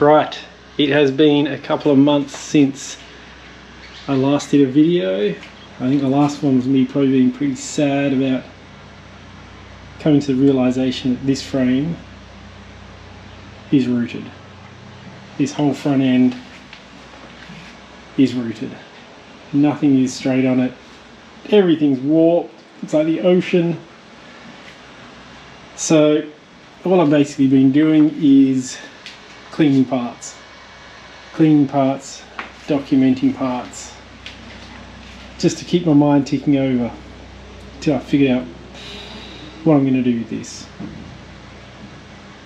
Right, it has been a couple of months since I last did a video. I think the last one was me probably being pretty sad about coming to the realization that this frame is rooted. This whole front end is rooted. Nothing is straight on it. Everything's warped. It's like the ocean. So all I've basically been doing is cleaning parts, documenting parts, just to keep my mind ticking over till I figure out what I'm going to do with this.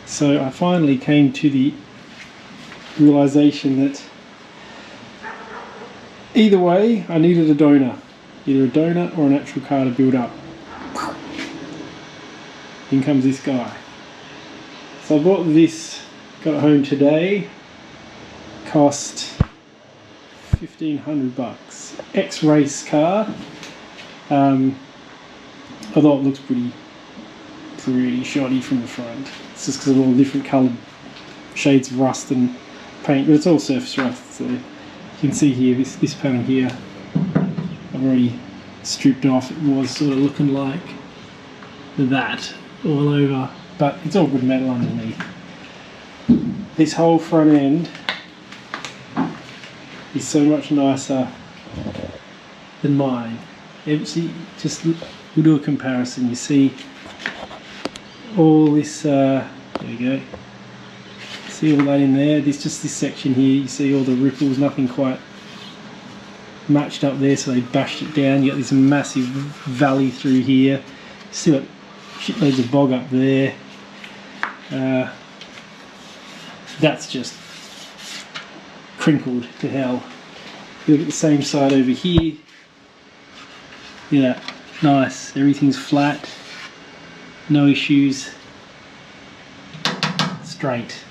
So I finally came to the realization that either way I needed a donor, either a donor or an actual car to build up. In comes this guy. So I bought this, got it home today, cost $1,500. X-race car. I thought it looks pretty shoddy from the front. It's just because of all the different coloured shades of rust and paint, but it's all surface rust. So you can see here, this panel here, I've already stripped off. It was sort of looking like that all over, but it's all good metal underneath. This whole front end is so much nicer than mine. See, just we'll do a comparison. You see all this, there we go. See all that in there? There's just this section here. You see all the ripples, nothing quite matched up there, so they bashed it down. You got this massive valley through here. See what shitloads of bog up there. That's just crinkled to hell. You look at the same side over here. Yeah, nice. Everything's flat. No issues. Straight.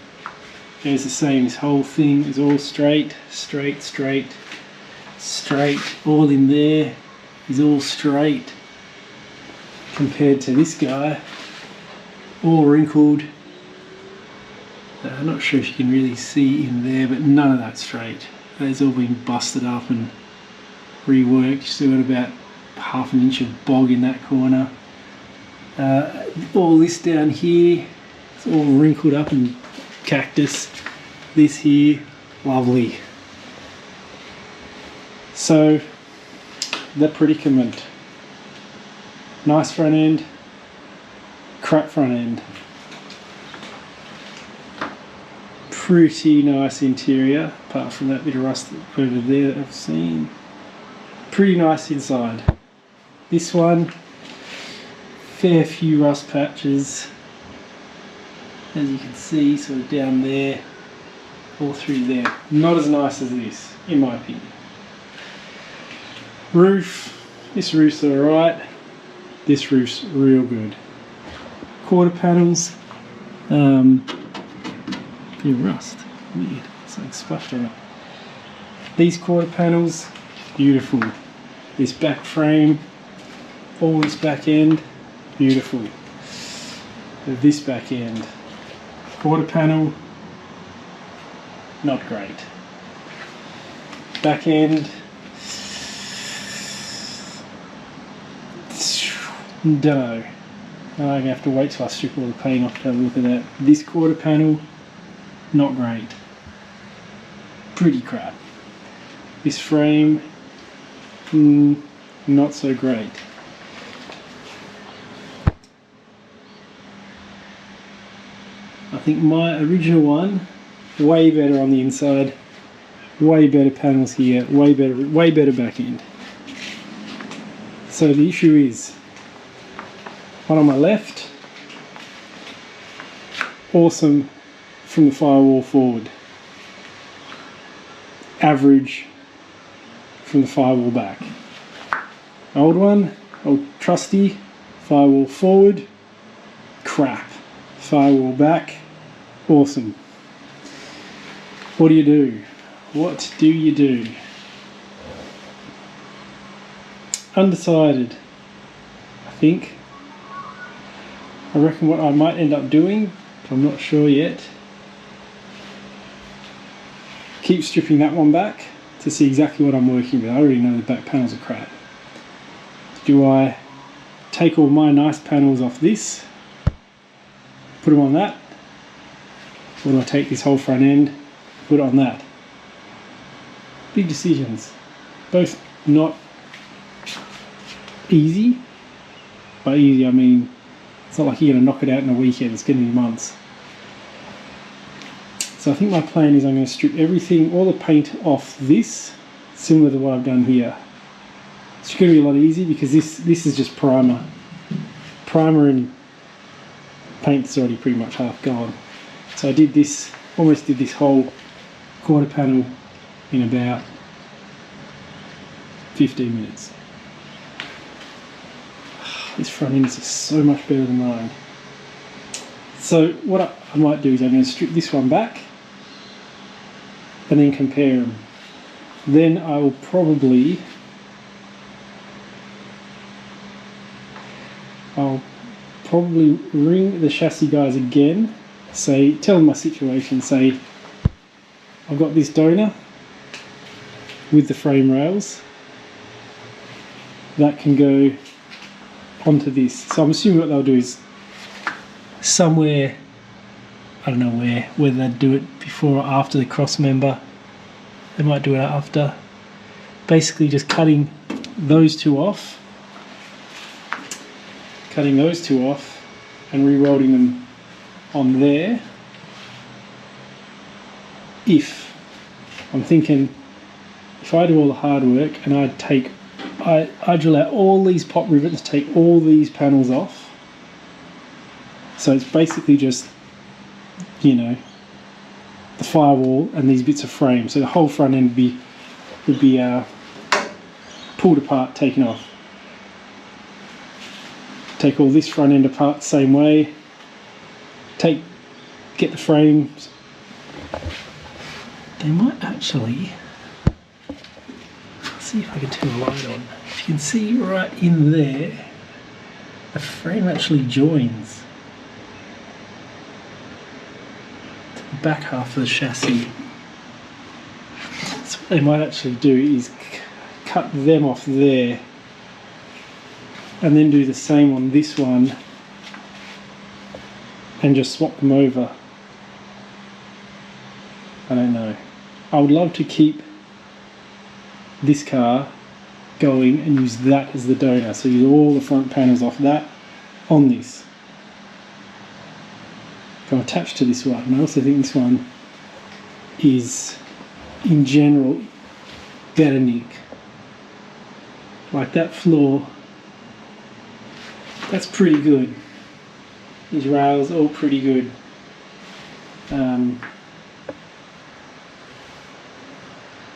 Goes the same. This whole thing is all straight. All in there is all straight. Compared to this guy, all wrinkled. I'm not sure if you can really see in there, but none of that's straight. That's all been busted up and reworked. Still got about ½ an inch of bog in that corner. All this down here, it's all wrinkled up and cactus. This here, lovely. So, the predicament. Nice front end, crap front end. Pretty nice interior, apart from that bit of rust over there that I've seen. Pretty nice inside. This one, fair few rust patches, as you can see, sort of down there, all through there. Not as nice as this, in my opinion. Roof, this roof's alright. This roof's real good. Quarter panels, bit of rust, weird, something splashed on it. These quarter panels, beautiful. This back frame, all this back end, beautiful. This back end, quarter panel, not great. Back end, don't know. I'm going to have to wait till I strip all the paint off to have a look at that. This quarter panel, not great. Pretty crap. This frame, not so great. I think my original one, way better on the inside, way better panels here, way better back end. So the issue is, one on my left, awesome from the firewall forward. Average from the firewall back. Old one, old trusty, firewall forward, crap. Firewall back, awesome. What do you do? What do you do? Undecided, I think. I reckon what I might end up doing, I'm not sure yet, keep stripping that one back to see exactly what I'm working with. I already know the back panels are crap. Do I take all my nice panels off this, put them on that, or do I take this whole front end, put it on that? Big decisions. Both not easy. By easy I mean it's not like you're going to knock it out in a weekend, it's going to be months. So I think my plan is I'm going to strip everything, all the paint off this, similar to what I've done here. It's going to be a lot easier because this is just primer. Primer and paint's already pretty much half gone. So I did this, almost did this whole quarter panel in about 15 minutes. This front end is just so much better than mine. So what I might do is I'm going to strip this one back and then compare them. Then I will probably ring the chassis guys again, tell them my situation, say I've got this donor with the frame rails that can go onto this. So I'm assuming what they'll do is somewhere, I don't know whether they'd do it before or after the cross member. They might do it after. Basically just cutting those two off and re-welding them on there. If I'm thinking, if I do all the hard work and I drill out all these pop rivets, take all these panels off, so it's basically just, you know, the firewall and these bits of frame, so the whole front end would be pulled apart, taken off. Take all this front end apart the same way, get the frames. They might actually, let's see if I can turn the light on. If you can see right in there, the frame actually joins to the back half of the chassis. So what they might actually do is cut them off there and then do the same on this one and just swap them over. I don't know. I would love to keep this car going and use that as the donor, so use all the front panels off that on this. I'm attached to this one, and I also think this one is in general better nick. Like that floor, that's pretty good. These rails all pretty good.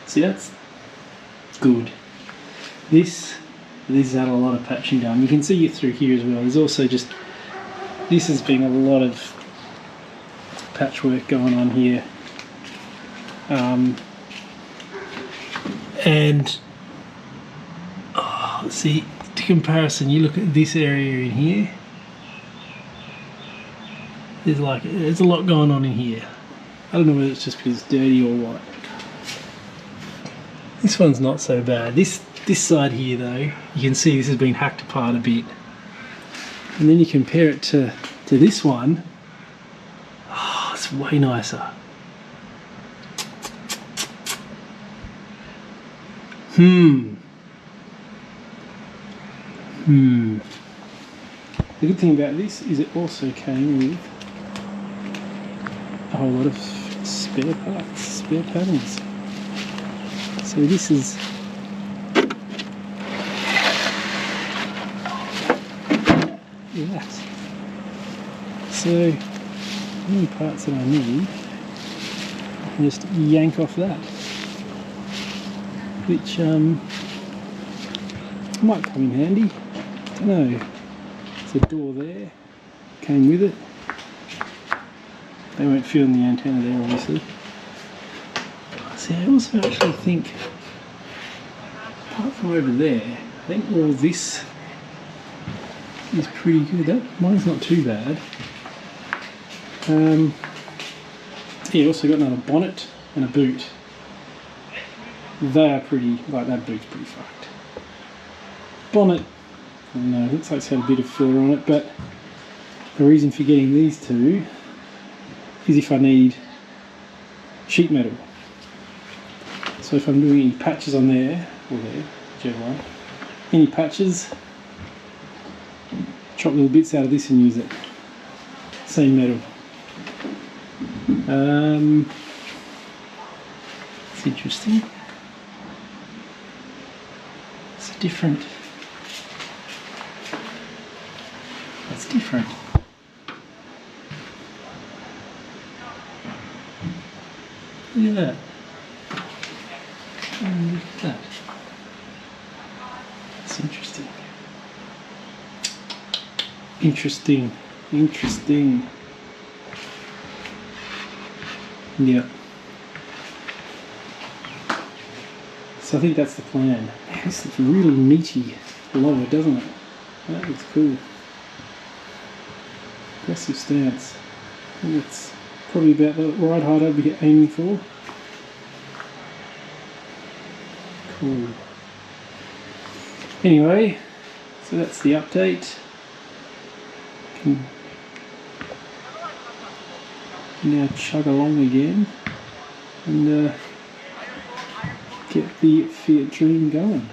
See, that's good. This had a lot of patching done. You can see it through here as well. There's also just, this has been a lot of patchwork going on here. And let's see, to comparison, you look at this area in here. There's a lot going on in here. I don't know whether it's just because it's dirty or what. This one's not so bad. This side here though, you can see this has been hacked apart a bit. And then you compare it to this one. Oh, it's way nicer. The good thing about this is it also came with a whole lot of spare parts, spare panels. So this is that. So any parts that I need, I can just yank off that, which might come in handy. I don't know. There's a door there, came with it. They won't fit on the antenna there, obviously. See, I also actually think, apart from over there, I think all this is pretty good. Mine's not too bad. Yeah, also got another bonnet and a boot. they are pretty, like that boot's pretty fucked. Bonnet, I don't know, looks like it's had a bit of filler on it, but the reason for getting these two is if I need sheet metal. So if I'm doing any patches on there, or there, whichever one, any patches, chop little bits out of this and use it. Same metal. It's interesting. It's different. That's different. Look at that. Oh, look at that. That's interesting. Interesting. Yeah. So I think that's the plan. This looks really meaty lower, doesn't it? That looks cool. Aggressive stance. I think it's probably about the right height I'd be aiming for. Cool. Anyway, so that's the update. Can now chug along again and get the Fiat dream going.